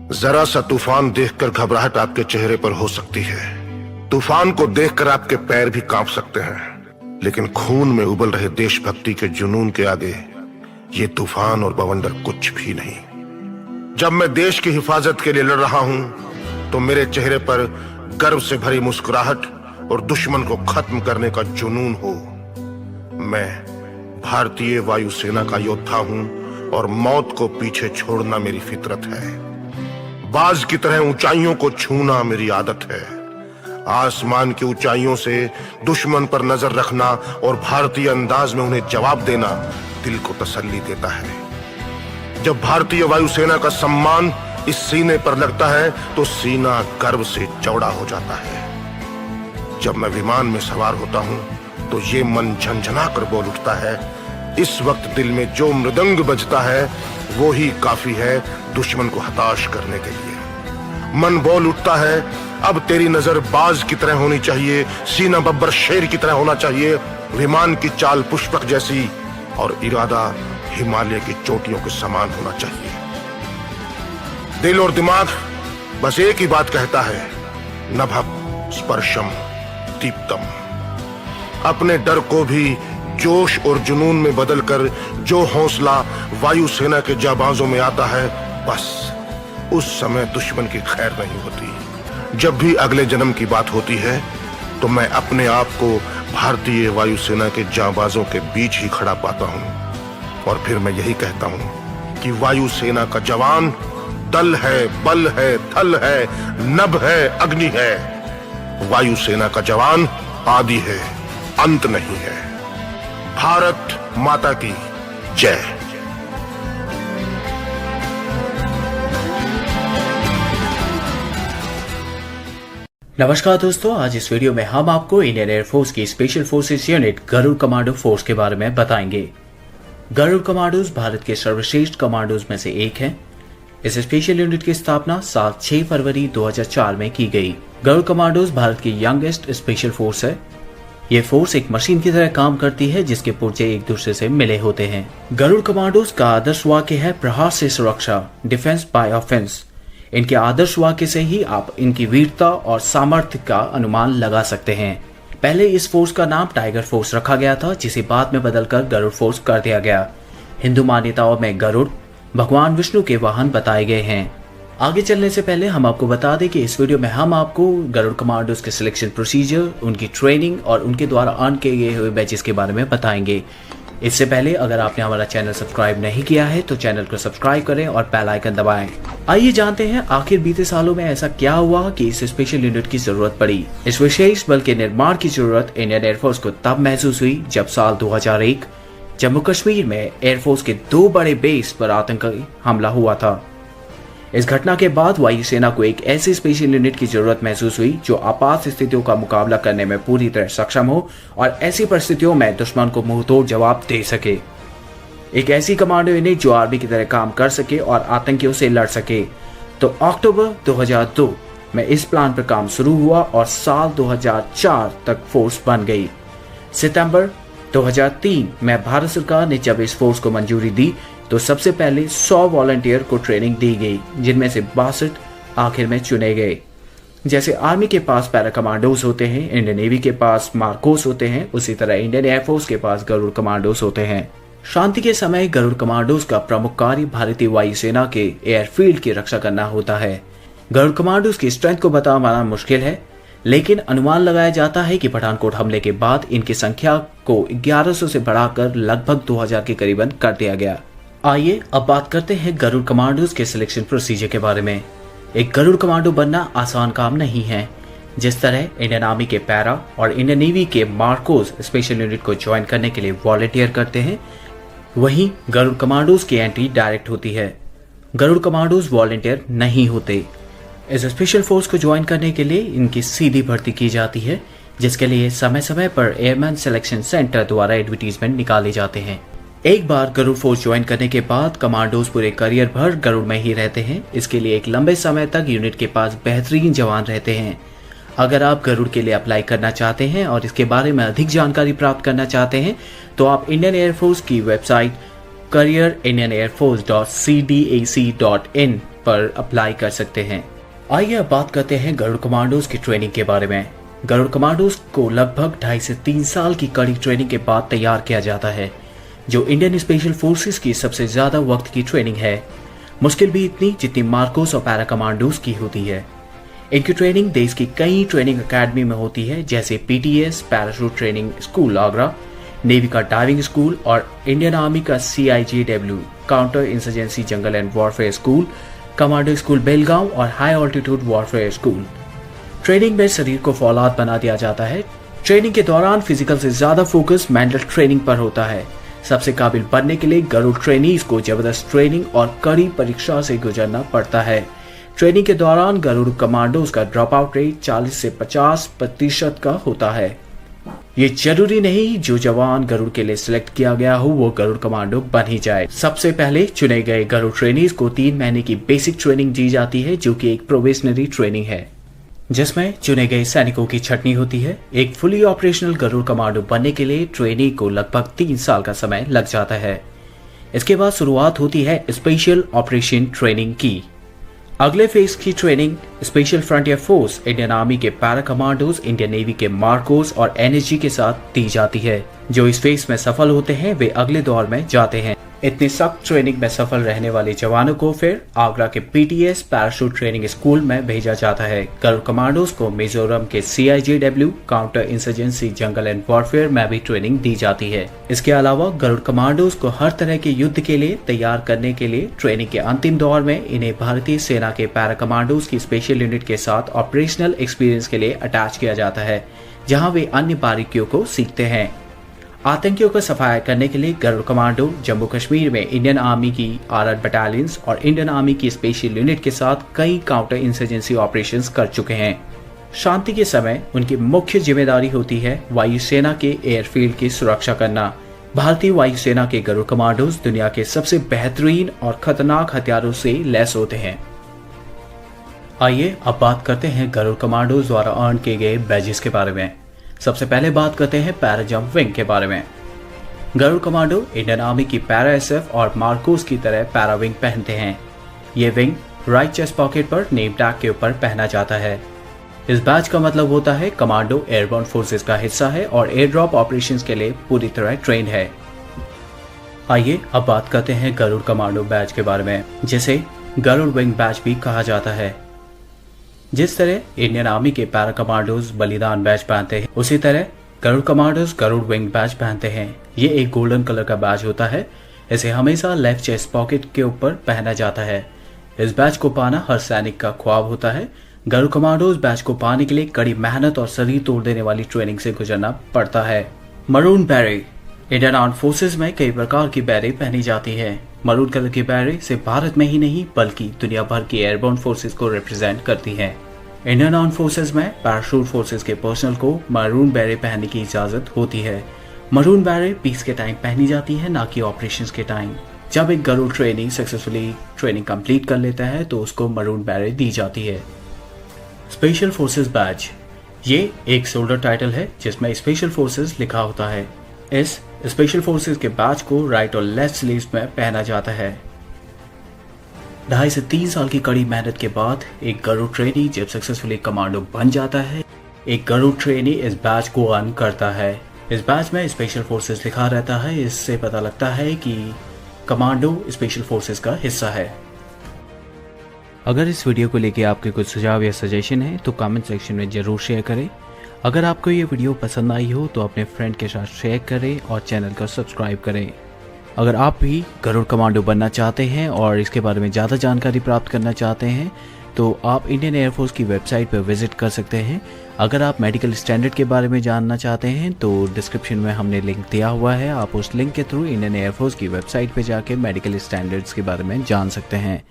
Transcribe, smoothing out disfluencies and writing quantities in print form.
जरा सा तूफान देखकर घबराहट आपके चेहरे पर हो सकती है। तूफान को देखकर आपके पैर भी कांप सकते हैं, लेकिन खून में उबल रहे देशभक्ति के जुनून के आगे ये तूफान और बवंडर कुछ भी नहीं। जब मैं देश की हिफाजत के लिए लड़ रहा हूं तो मेरे चेहरे पर गर्व से भरी मुस्कुराहट और दुश्मन को खत्म करने का जुनून हो। मैं भारतीय वायुसेना का योद्धा हूं और मौत को पीछे छोड़ना मेरी फितरत है। बाज की तरह ऊंचाइयों को छूना मेरी आदत है। आसमान की ऊंचाइयों से दुश्मन पर नजर रखना और भारतीय अंदाज में उन्हें जवाब देना दिल को तसल्ली देता है। जब भारतीय वायुसेना का सम्मान इस सीने पर लगता है तो सीना गर्व से चौड़ा हो जाता है। जब मैं विमान में सवार होता हूं तो ये मन झंझना कर बोल उठता है, इस वक्त दिल में जो मृदंग बजता है वो ही काफी है दुश्मन को हताश करने के लिए। मन बोल उठता है, अब तेरी नजर बाज की तरह होनी चाहिए, सीना बब्बर शेर की तरह होना चाहिए, विमान की चाल पुष्पक जैसी और इरादा हिमालय की चोटियों के समान होना चाहिए। दिल और दिमाग बस एक ही बात कहता है, नभः स्पर्शम दीप्तम। अपने डर को भी जोश और जुनून में बदलकर जो हौसला वायुसेना के जाबाजों में आता है, बस उस समय दुश्मन की खैर नहीं होती। जब भी अगले जन्म की बात होती है तो मैं अपने आप को भारतीय वायुसेना के जाबाजों के बीच ही खड़ा पाता हूं और फिर मैं यही कहता हूं कि वायुसेना का जवान दल है, बल है, थल है, नभ है, अग्नि है। वायुसेना का जवान आदि है, अंत नहीं है। भारत माता की जय। नमस्कार दोस्तों, आज इस वीडियो में हम आपको इंडियन एयरफोर्स की special forces unit Garud commando force के बारे में बताएंगे। गरुड़ कमांडोज भारत के सर्वश्रेष्ठ कमांडोज में से एक है। इस स्पेशल यूनिट की स्थापना साल 6 फरवरी 2004 में की गई। गरुड़ कमांडोज भारत की यंगेस्ट स्पेशल फोर्स है। ये फोर्स एक मशीन की तरह काम करती है जिसके पुर्जे एक दूसरे से मिले होते हैं। गरुड़ कमांडोज का आदर्श वाक्य है, प्रहार से सुरक्षा, डिफेंस बाय ऑफेंस। इनके आदर्श वाक्य से ही आप इनकी वीरता और सामर्थ्य का अनुमान लगा सकते हैं। पहले इस फोर्स का नाम टाइगर फोर्स रखा गया था, जिसे बाद में बदलकर गरुड़ फोर्स कर दिया गया। हिंदू मान्यताओं में गरुड़ भगवान विष्णु के वाहन बताए गए हैं। आगे चलने से पहले हम आपको बता दें कि इस वीडियो में हम आपको गरुड़ कमांडोज के सिलेक्शन प्रोसीजर, उनकी ट्रेनिंग और उनके द्वारा अर्न किए गए हुए बैचेस के बारे में बताएंगे। इससे पहले अगर आपने हमारा चैनल सब्सक्राइब नहीं किया है तो चैनल को सब्सक्राइब करें और बेल आइकन दबाएं। आइए जानते हैं आखिर बीते सालों में ऐसा क्या हुआ कि इस स्पेशल यूनिट की जरूरत पड़ी। इस विशेष बल के निर्माण की जरूरत इंडियन एयरफोर्स को तब महसूस हुई जब साल 2001 जम्मू कश्मीर में एयरफोर्स के 2 बड़े बेस पर आतंकी हमला हुआ था। इस घटना के बाद वायुसेना को एक ऐसी स्पेशल यूनिट की जरूरत महसूस हुई जो आपात स्थितियों का मुकाबला करने में पूरी तरह सक्षम हो और ऐसी परिस्थितियों में दुश्मन को मुंहतोड़ जवाब दे सके। एक ऐसी कमांडो यूनिट जो आर्मी की तरह काम कर सके और आतंकियों से लड़ सके। तो अक्टूबर 2002 में इस प्लान पर काम शुरू हुआ और साल 2004 तक फोर्स बन गई। सितंबर 2003 में भारत सरकार ने जब इस फोर्स को मंजूरी दी तो सबसे पहले 100 वॉलंटियर को ट्रेनिंग दी गई, जिनमें से 62 आखिर में चुने गए। जैसे आर्मी के पास पैरा कमांडोज होते हैं, इंडियन नेवी के पास मार्कोस होते हैं, उसी तरह इंडियन एयरफोर्स के पास गरुड़ कमांडोज होते हैं। शांति के समय गरुड़ कमांडोज का प्रमुख कार्य भारतीय वायुसेना के एयरफील्ड की रक्षा करना होता है। गरुड़ कमांडोज की स्ट्रेंथ को बताना मुश्किल है, लेकिन अनुमान लगाया जाता है कि पठानकोट हमले के बाद इनकी संख्या को 1100 से बढ़ाकर लगभग 2000 के करीबन कर दिया गया। आइए अब बात करते हैं गरुड़ कमांडोज के सिलेक्शन प्रोसीजर के बारे में। एक गरुड़ कमांडो बनना आसान काम नहीं है। जिस तरह इंडियन आर्मी के पैरा और इंडियन नेवी के मार्कोस स्पेशल यूनिट को ज्वाइन करने के लिए वॉलंटियर करते हैं, वहीं गरुड़ कमांडोज की एंट्री डायरेक्ट होती है। गरुड़ कमांडोज वॉलंटियर नहीं होते। इस स्पेशल फोर्स को ज्वाइन करने के लिए इनकी सीधी भर्ती की जाती है, जिसके लिए समय समय पर एयरमैन सिलेक्शन सेंटर द्वारा एडवर्टीजमेंट निकाले जाते हैं। एक बार गरुड़ फोर्स ज्वाइन करने के बाद कमांडोज पूरे करियर भर गरुड़ में ही रहते हैं। इसके लिए एक लंबे समय तक यूनिट के पास बेहतरीन जवान रहते हैं। अगर आप गरुड़ के लिए अप्लाई करना चाहते हैं और इसके बारे में अधिक जानकारी प्राप्त करना चाहते हैं तो आप इंडियन एयरफोर्स की वेबसाइट careerindianairforce.cdac.in पर अप्लाई कर सकते हैं। आइए अब बात करते हैं गरुड़ कमांडोज की ट्रेनिंग के बारे में। गरुड़ कमांडोज को लगभग 2.5 से 3 साल की कड़ी ट्रेनिंग के बाद तैयार किया जाता है, जो इंडियन स्पेशल फोर्सेस की सबसे ज्यादा वक्त की ट्रेनिंग है। मुश्किल भी इतनी जितनी मार्कोस और पैरा कमांडोज की होती है। इनकी ट्रेनिंग देश की कई ट्रेनिंग अकेडमी में होती है, जैसे PTS parachute training school Agra, navy का डाइविंग स्कूल और इंडियन आर्मी का CIJW counter insurgency jungle and warfare school, commando school Belgaum और high altitude warfare school. Training में शरीर को फौलाद बना दिया जाता है। ट्रेनिंग के दौरान फिजिकल से ज्यादा फोकस मेंटल ट्रेनिंग पर होता है। सबसे काबिल बनने के लिए गरुड़ ट्रेनीज को जबरदस्त ट्रेनिंग और कड़ी परीक्षा से गुजरना पड़ता है। ट्रेनिंग के दौरान गरुड़ कमांडोज का ड्रॉप आउट रेट 40 से 50% का होता है। ये जरूरी नहीं जो जवान गरुड़ के लिए सिलेक्ट किया गया हो वो गरुड़ कमांडो बन ही जाए। सबसे पहले चुने गए गरुड़ ट्रेनीज को 3 महीने की बेसिक ट्रेनिंग दी जाती है, जो कि एक प्रोबेशनरी ट्रेनिंग है, जिसमें चुने गए सैनिकों की छटनी होती है। एक फुली ऑपरेशनल गरुड़ कमांडो बनने के लिए ट्रेनी को लगभग 3 साल का समय लग जाता है। इसके बाद शुरुआत होती है स्पेशल ऑपरेशन ट्रेनिंग की। अगले फेज की training special frontier force, Indian army के पैरा कमांडोज, इंडियन नेवी के मार्कोस और NSG के साथ दी जाती है। जो इस फेज में सफल होते हैं वे अगले दौर में जाते हैं। इतनी सख्त ट्रेनिंग में सफल रहने वाले जवानों को फिर आगरा के PTS पैराशूट ट्रेनिंग स्कूल में भेजा जाता है। गरुड़ कमांडोज को मिजोरम के CIJW counter insurgency jungle and warfare में भी ट्रेनिंग दी जाती है। इसके अलावा गरुड़ कमांडोज को हर तरह के युद्ध के लिए तैयार करने के लिए ट्रेनिंग के अंतिम दौर में इन्हें भारतीय सेना के पैरा कमांडोज की स्पेशल यूनिट के साथ ऑपरेशनल एक्सपीरियंस के लिए अटैच किया जाता है, जहाँ वे अन्य बारीकियों को सीखते हैं। आतंकियों का सफाया करने के लिए गरुड़ कमांडो जम्मू कश्मीर में इंडियन आर्मी की RR बटालियंस और इंडियन आर्मी की स्पेशल यूनिट के साथ कई काउंटर इंसर्जेंसी ऑपरेशंस कर चुके हैं। शांति के समय उनकी मुख्य जिम्मेदारी होती है वायुसेना के एयरफील्ड की सुरक्षा करना। भारतीय वायुसेना के गरुड़ कमांडोज दुनिया के सबसे बेहतरीन और खतरनाक हथियारों से लैस होते हैं। आइए अब बात करते हैं गरुड़ कमांडोज द्वारा अर्न किए गए बैजेस के बारे में। सबसे पहले बात करते हैं पैरा जंप विंग के बारे में। गरुड़ कमांडो इंडियन आर्मी की पैरा SF और मार्कोस की तरह पैरा विंग पहनते हैं। ये विंग राइट चेस्ट पॉकेट पर नेम टैग के ऊपर पहना जाता है। इस बैच का मतलब होता है कमांडो एयरबोर्न फोर्सेस का हिस्सा है और एयर ड्रॉप ऑपरेशंस के लिए पूरी तरह ट्रेन है। आइए अब बात करते हैं गरुड़ कमांडो बैच के बारे में, जिसे गरुड़ विंग बैच भी कहा जाता है। जिस तरह इंडियन आर्मी के पैरा कमांडोज बलिदान बैच पहनते हैं, उसी तरह Garud commandos Garud wing badge पहनते हैं। ये एक गोल्डन कलर का बैच होता है। इसे हमेशा लेफ्ट चेस्ट पॉकेट के ऊपर पहना जाता है। इस बैच को पाना हर सैनिक का ख्वाब होता है। गरुड़ कमांडोज बैच को पाने के लिए कड़ी मेहनत और शरीर तोड़ देने वाली ट्रेनिंग से गुजरना पड़ता है। Maroon beret. Indian armed forces में कई प्रकार की बैरेट पहनी जाती है। मरून कलर की बैरेट सिर्फ भारत में ही नहीं बल्कि दुनिया भर की एयरबोर्न फोर्सेज को रिप्रेजेंट करती है। इंडियन आर्म फोर्सेज में पैराशूट फोर्सेज के पर्सनल को मरून बैरेट पहनने की इजाजत होती है। मरून बैरेट पीस के टाइम पहनी जाती है, ना कि ऑपरेशंस के टाइम। जब एक Garud trainee successfully training complete कर लेता है तो उसको मरून बैरेट दी जाती है। स्पेशल फोर्सेज बैच, ये एक शोल्डर टाइटल है जिसमें स्पेशल फोर्सेज लिखा होता है। इस स्पेशल फोर्सेज के बैच को राइट और लेफ्ट स्लीव्स में पहना जाता है। 2.5 से 3 साल की कड़ी मेहनत के बाद एक गरुड़ ट्रेनी जब सक्सेसफुली कमांडो बन जाता है, एक गरुड़ ट्रेनी इस बैच को अर्न करता है। इस बैच में स्पेशल फोर्सेज लिखा रहता है। इससे पता लगता है कि कमांडो स्पेशल फोर्सेज का हिस्सा है। अगर इस वीडियो को लेके आपके कुछ सुझाव या सजेशन है तो कमेंट सेक्शन में जरूर शेयर करें। अगर आपको ये वीडियो पसंद आई हो तो अपने फ्रेंड के साथ शेयर करें और चैनल को सब्सक्राइब करें। अगर आप भी गरुड़ कमांडो बनना चाहते हैं और इसके बारे में ज़्यादा जानकारी प्राप्त करना चाहते हैं तो आप इंडियन एयरफोर्स की वेबसाइट पर विजिट कर सकते हैं। अगर आप मेडिकल स्टैंडर्ड के बारे में जानना चाहते हैं तो डिस्क्रिप्शन में हमने लिंक दिया हुआ है। आप उस लिंक के थ्रू इंडियन एयरफोर्स की वेबसाइट पर जाके मेडिकल स्टैंडर्ड्स के बारे में जान सकते हैं।